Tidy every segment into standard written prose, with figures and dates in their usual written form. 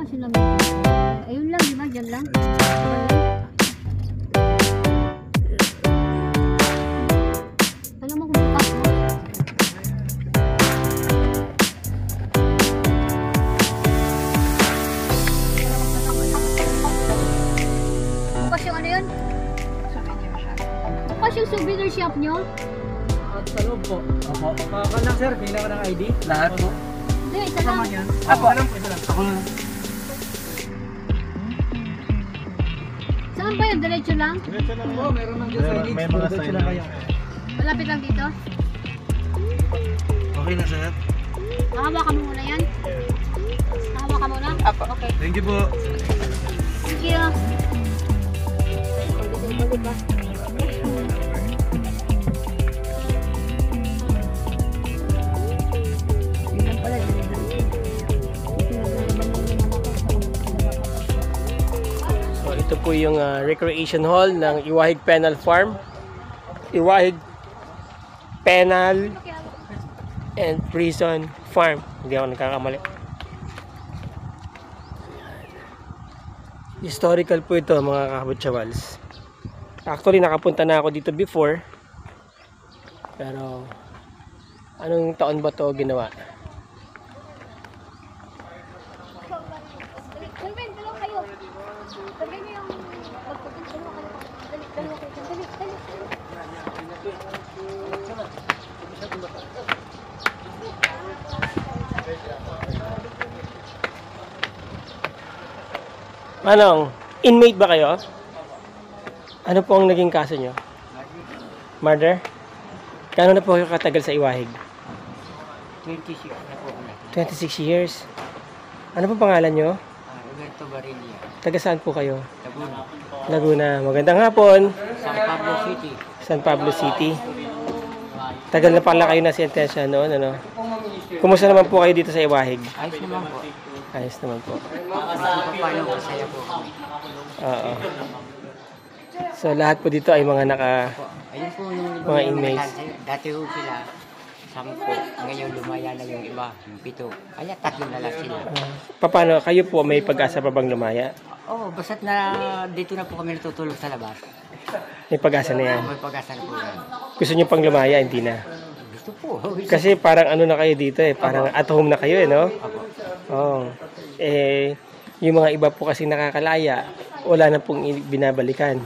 kasi namin. Ayun lang, di ba? Diyan lang. Alam mo kung bukas mo. Bukas yung ano yun? Bukas yung souvenir shop nyo? At sa loob po. Opo. Ka lang sir, kailangan ka ng ID? Lahat po. Hindi, isa lang. Ako lang po, isa lang. Ako lang. Saan ba yun? Diretso lang? Diretso lang po, meron nang dyan sa ID. May mga Diretso sign lang lang. kayo. Malapit lang dito? Okay na sir. Nakahawakan mo muna yan? Nakahawakan muna? Apo. Okay. Thank you po. Thank you. Balik ba? So ito po yung recreation hall ng Iwahig Penal Farm. Iwahig Penal and Prison Farm. Hindi ako nagkakamali. Historical po ito mga kabutsawals. Actually nakapunta na ako dito before. Pero anong taon ba to ginawa? Kulmen, dalawa kayo. Sabihin niyo yung magpapit. Dalawa kayo. Dalawa kayo. Dali. Manong, inmate ba kayo? Ano po ang naging kaso nyo? Murder? Kano na po kayo katagal sa Iwahig? 26 na po ako na. 26 years. Ano po pangalan nyo? Roberto Barilla, Taga saan po kayo? Laguna, Laguna. Magandang hapon. San Pablo City. San Pablo City. Tagal na pala kayo na sentensya noon, ano? Kumusta naman po kayo dito sa Iwahig? Ayos naman po. Ayos naman po. Kasi paano masaya po kami. Oo. So lahat po dito ay mga naka... Ayun po yung Mga inmates. Dati po sila, 10. Ngayon lumaya na yung iba, yung 7. Kaya 3 na lang sila. Paano kayo po may pag-asa pa bang lumaya? Oo, basta't na dito na po kami natutulog sa labas. May pag-asa na yan. May pag-asa na po yan. Gusto nyo pang lumaya, hindi na. Gusto po. Kasi parang ano na kayo dito eh, parang at home na kayo eh, no? Ako. Oo. Eh, yung mga iba po kasi nakakalaya, wala na pong binabalikan.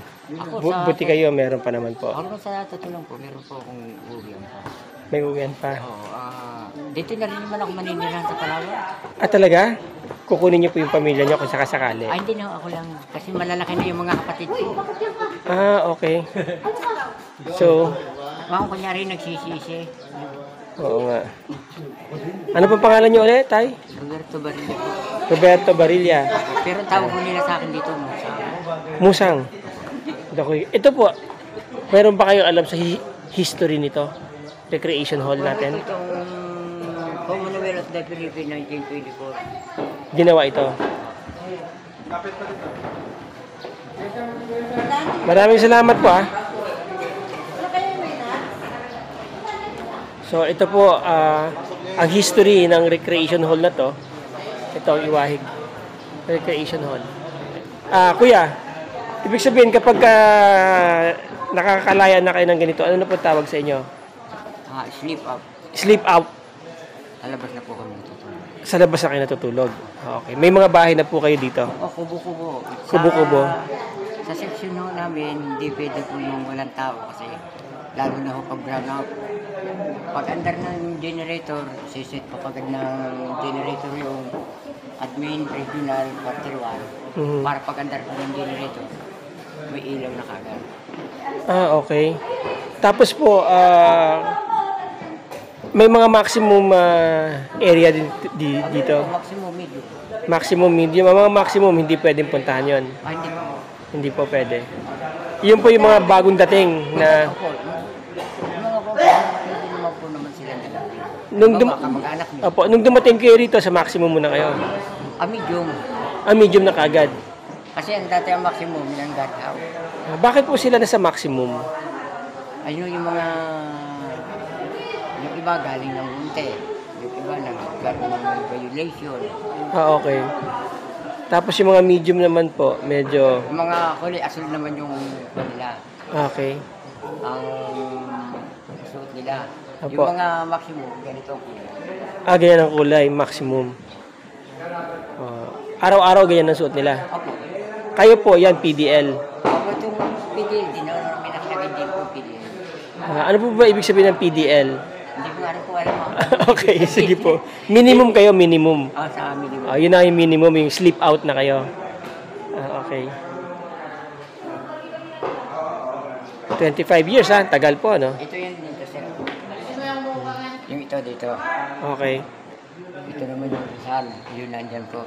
Buti kayo, meron pa naman po. Ako sa tutulong po, meron po akong uwian pa. May uwian pa. Oo, dito na rin naman ako maninirahan sa Palawan. Ah, talaga? Kukunin niyo po yung pamilya niyo kung sakasakali. Ay, hindi na ako lang. Kasi malalaki na yung mga kapatid ko. Ah, okay. So, Mga kunyari nagsisisi. oo nga. Ano pa pangalan niyo ulit, Tay? Roberto Barilla po. Roberto Barilla. Pero tawag ko nila sa akin dito mo. Musang. Ito po, meron ba kayong alam sa history nito? Recreation hall natin? Itong Commonwealth of the Philippines 1924. Ginawa ito. Maraming salamat po ah. So ito po ang history ng recreation hall na to. Ito ang Iwahig Recreation Hall. Kuya, ibig sabihin kapag nakakalaya na kayo ng ganito, ano na po tawag sa inyo? Sleep up. Sleep out. Alabas na po kami natutulog. Sa labas na kayo natutulog. Okay. May mga bahay na po kayo dito. Kubo-kubo. Kubo-kubo. Sa section ho namin, hindi pwede po yung walang tao kasi lalo na ho pag brown out. Pag andar ng generator, sisit pa pagad ng generator yung admin, regional, quarter 1. Mhm. Para pag andar po ng generator, may ilaw na kagad. Okay. Tapos po, may mga maximum area din dito. Maximum medium. Maximum medium. Ang mga maximum, hindi pwedeng puntahan yon. Hindi po. Hindi po pwede. Yun po yung mga bagong dating na... Opo. Yung mga po, pwede naman po naman sila nalaki. Nung, Kamag-anak niyo. Opo, nung dumating kayo rito, sa maximum muna kayo. Medium. Medium na kagad. Kasi ang dati ang maximum ng guard house. Bakit po sila nasa maximum? Ayun yung mga... Yung iba galing ng unti. Yung iba nagkaroon ng violation. Okay. Tapos yung mga medium naman po, medyo... Yung mga kulay asul naman yung nila. Okay. Ang suot nila. Apo. Yung mga maximum, ganito ang kulay. Ganyan ang kulay, maximum. Araw-araw ganyan ang suot nila. Opo. Kayo po, yan, PDL. Opo, itong PDL, di na may nakalagay din po PDL. Ano po ba ibig sabihin ng PDL? Hindi ko ano po alam. Okay, sige po. Minimum kayo, minimum. Sa amin. Yun na yung minimum, yung sleep out na kayo. Okay. 25 years ha, tagal po, no? Ito yung dito, sir. Yung ito dito. Okay. Ito naman yung Rizal. Yun nandyan po.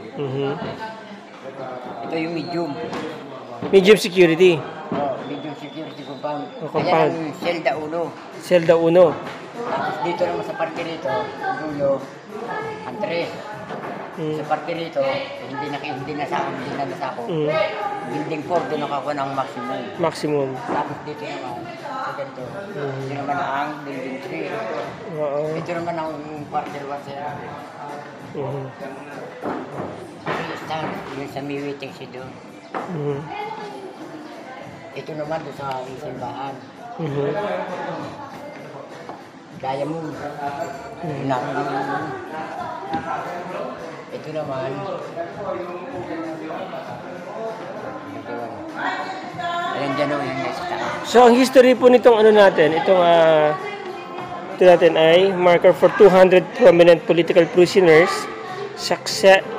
Ito yung medium. Medium security. Medium security compound. Compound. Ayan ang Zelda 1. Zelda 1. Tapos dito naman sa parte rito, dulo, Andres. Sa parte rito, hindi na nasako. Building 4, doon nakakuha ng maximum. Maximum. Tapos dito naman, sa ganito. Ito naman ang building 3. Oo. Ito naman ang parte 1 sa Star, yung sa may waiting si doon. Ito naman doon sa simbahan. Diamond. Ito naman. Ayan dyan o yung nasa. So, ang history po nitong ano natin, ito natin ay marker for 200 prominent political prisoners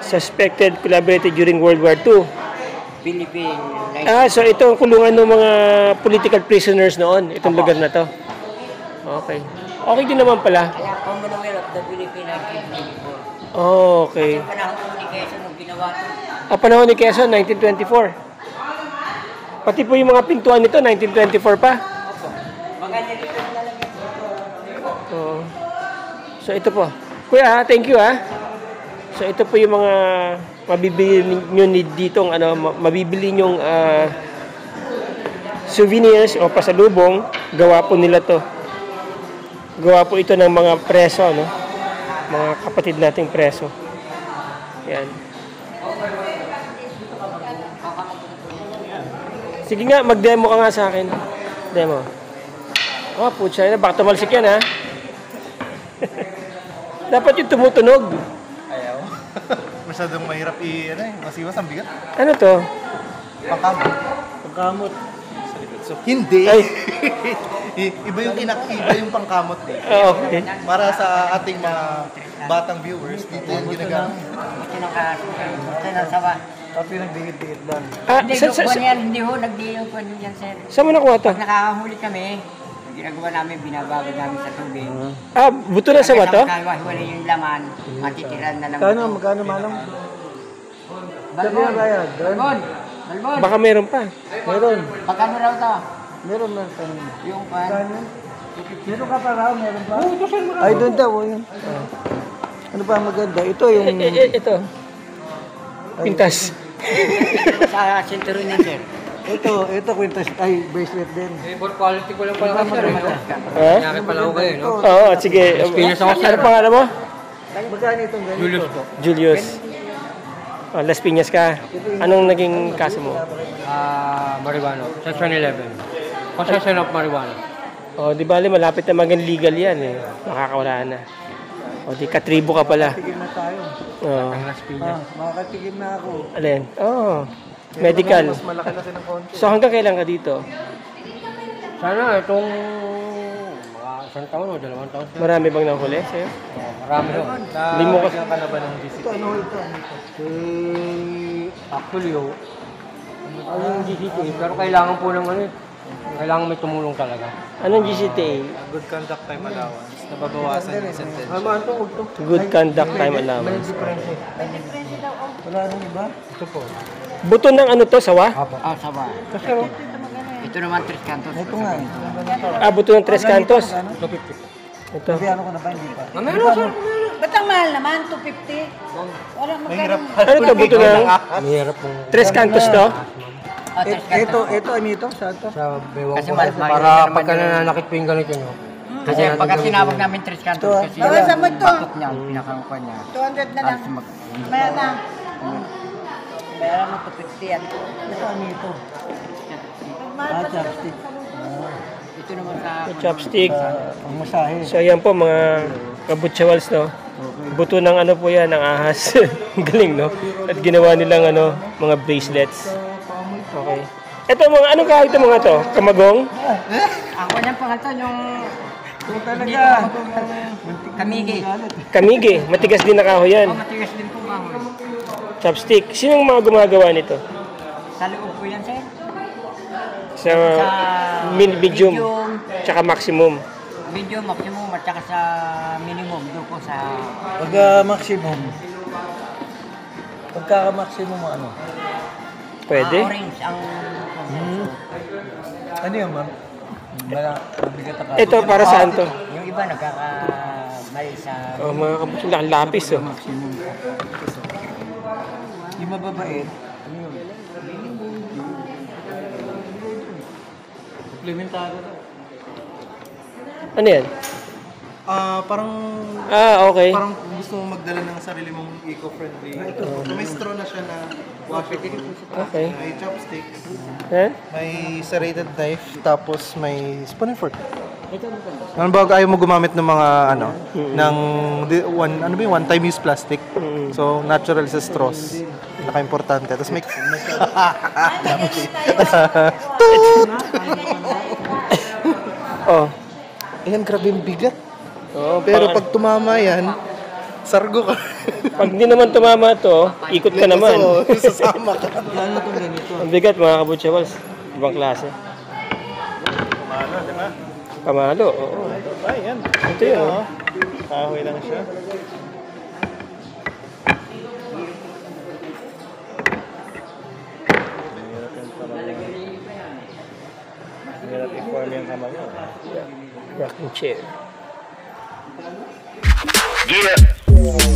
suspected collaborated during World War II. Philippine. So ito ang kulungan ng mga political prisoners noon, itong lugar na to. Okay. Okay din naman pala. Kaya Commonwealth of the Philippine 1924. Okay. Yung panahon ko ni Quezon nung ginawa ito. Panahon ni Quezon, 1924. Pati po yung mga pintuan nito, 1924 pa. Maganda dito na lang ito. Oo. So ito po. Kuya, thank you ha. So ito po yung mga mabibili nyo dito, mabibili nyong souvenirs o pasalubong. Gawa po nila to. Gawa po ito ng mga preso, no? Mga kapatid nating preso. Yan. Sige nga, mag-demo ka nga sa akin. Demo. Putya na, baka tumalsik yan ha. Dapat yung tumutunog. Ayaw. Masyadong mahirap masiwas ang bigat. Ano to? Pangkamot. Pangkamot. So, hindi. Ay. Iba yung pangkamot eh. Okay. Para sa ating mga batang viewers, dito yung ginagamit. Sinasawa. Tapos yung nagdikit-dikit lang. Hindi, hindi ho, nagdiilang ko yan, sir. Saan mo nakuha to? Pag nakakahuli kami, ginagawa namin, binabago namin sa tubig. Buto na sa to? Wala yung laman, matitiran na lang. Magkano manong? Balbon! Balbon! Balbon! Baka meron pa. Meron. Pagkano raw to? Meron na. Yung pan? Meron ka pa raw? Meron pa? Ay, doon daw. Yun. Ano pa maganda? Ito yung... Ito. Pintas. Sa cinturon niya, sir. Ito kwintas. Ay, bracelet din. For quality ko lang pala sir. Ha? Nangyari pala ako kayo, no? Oo, sige. Ano pangalan mo? Magkano itong ganito? Julius po. Julius. Las Piñas ka. Anong naging kaso mo? Marijuana. Section 11. Possession of marijuana. Di bali malapit na maging legal yan eh. Makakawala na. Di katribo ka pala. Tigil na tayo. Oo. Las Piñas. Makakatigil na ako. Alin? Medical. Mas malaki na silang konti. So hanggang kailan ka dito? Sana itong mga isang taon o 2 taon. Marami bang nahuli sa'yo? Marami ho. Hindi mo ka... ka na ba ng GCT? Ito. Actually ho. Ano yung GCT? Pero kailangan po ng ano eh. Kailangan may tumulong talaga. Anong GCTA? Good conduct time allowance. Nababawasan yung sentence. Good conduct time allowance. Wala nang iba? Ito po. Buto ng ano to, sawa? Sawa. Ito naman, Tres Cantos. Ito nga. Buto ng Tres Cantos. 250. Ito. Ano ko na ba? Hindi pa. Meron sir. Ba't ang mahal naman? 250? Wala Mahirap. Ano to, buto ng Mahirap po. Tres Cantos to? Tres Cantos. Ito, anito? Saan to? Sa bewang Kasi po. mahal Para naman pagka yun. nananakit po yung ganito nyo. Kasi pagka tinawag namin Tres Cantos, kasi Bawasan mo yung ito. bakot niya, pinakakuha niya. 200 na lang. Tapos Maya na. Kaya mo kapitsi yan. Saan ito? Chopstick. Ito naman sa... Chopstick. Ang masahe. So ayan po mga kabutsawals, no? Buto ng ano po yan, ng ahas. Galing, no? At ginawa nilang ano, mga bracelets. Okay. Ito mga, anong kahit ito mga to? Kamagong? Ako niyang pangalan yung... Ito talaga. Kamigi. Kamigi. Matigas din na kahoy yan. Matigas din po kahoy. Chopstick. Sino yung mga gumagawa nito? Sa loob po yan, sir. Sa medium, tsaka maximum. Medium, maximum, at saka sa minimum. Doon po sa... Pagka maximum. Pagka maximum ano? Pwede. Orange ang... Ano yan, ma'am? Mabigat ako. Ito para saan to? Yung iba nagkakamali sa... Oh, mga kabutsawals, lapis, oh. Maximum. Yung mababait. Ano yun? Implementado na. Ano yan? Parang Okay. parang gusto mong magdala ng sarili mong eco-friendly. So, may straw na siya na washer. Okay. May chopsticks, Huh? may serrated knife, tapos may spoon and fork. Ano ba ayaw mo gumamit ng mga ng one time use plastic. So natural sa straws. Naka-importante. Tapos may Oh. ayan, grabe yung bigat. Oh, Pero pag tumama yan, sargo ka. pag di naman tumama to, ikot ka naman. So, sasama ka. Lalo itong ganito. Ang bigat mga kabutsawals. Ibang klase. Pamalo, di ba? Pamalo, oo. Ayan. Ito yun, oh. Kahoy lang siya. Hirap i-form yung kamay mo. Rocking chair. Yeah.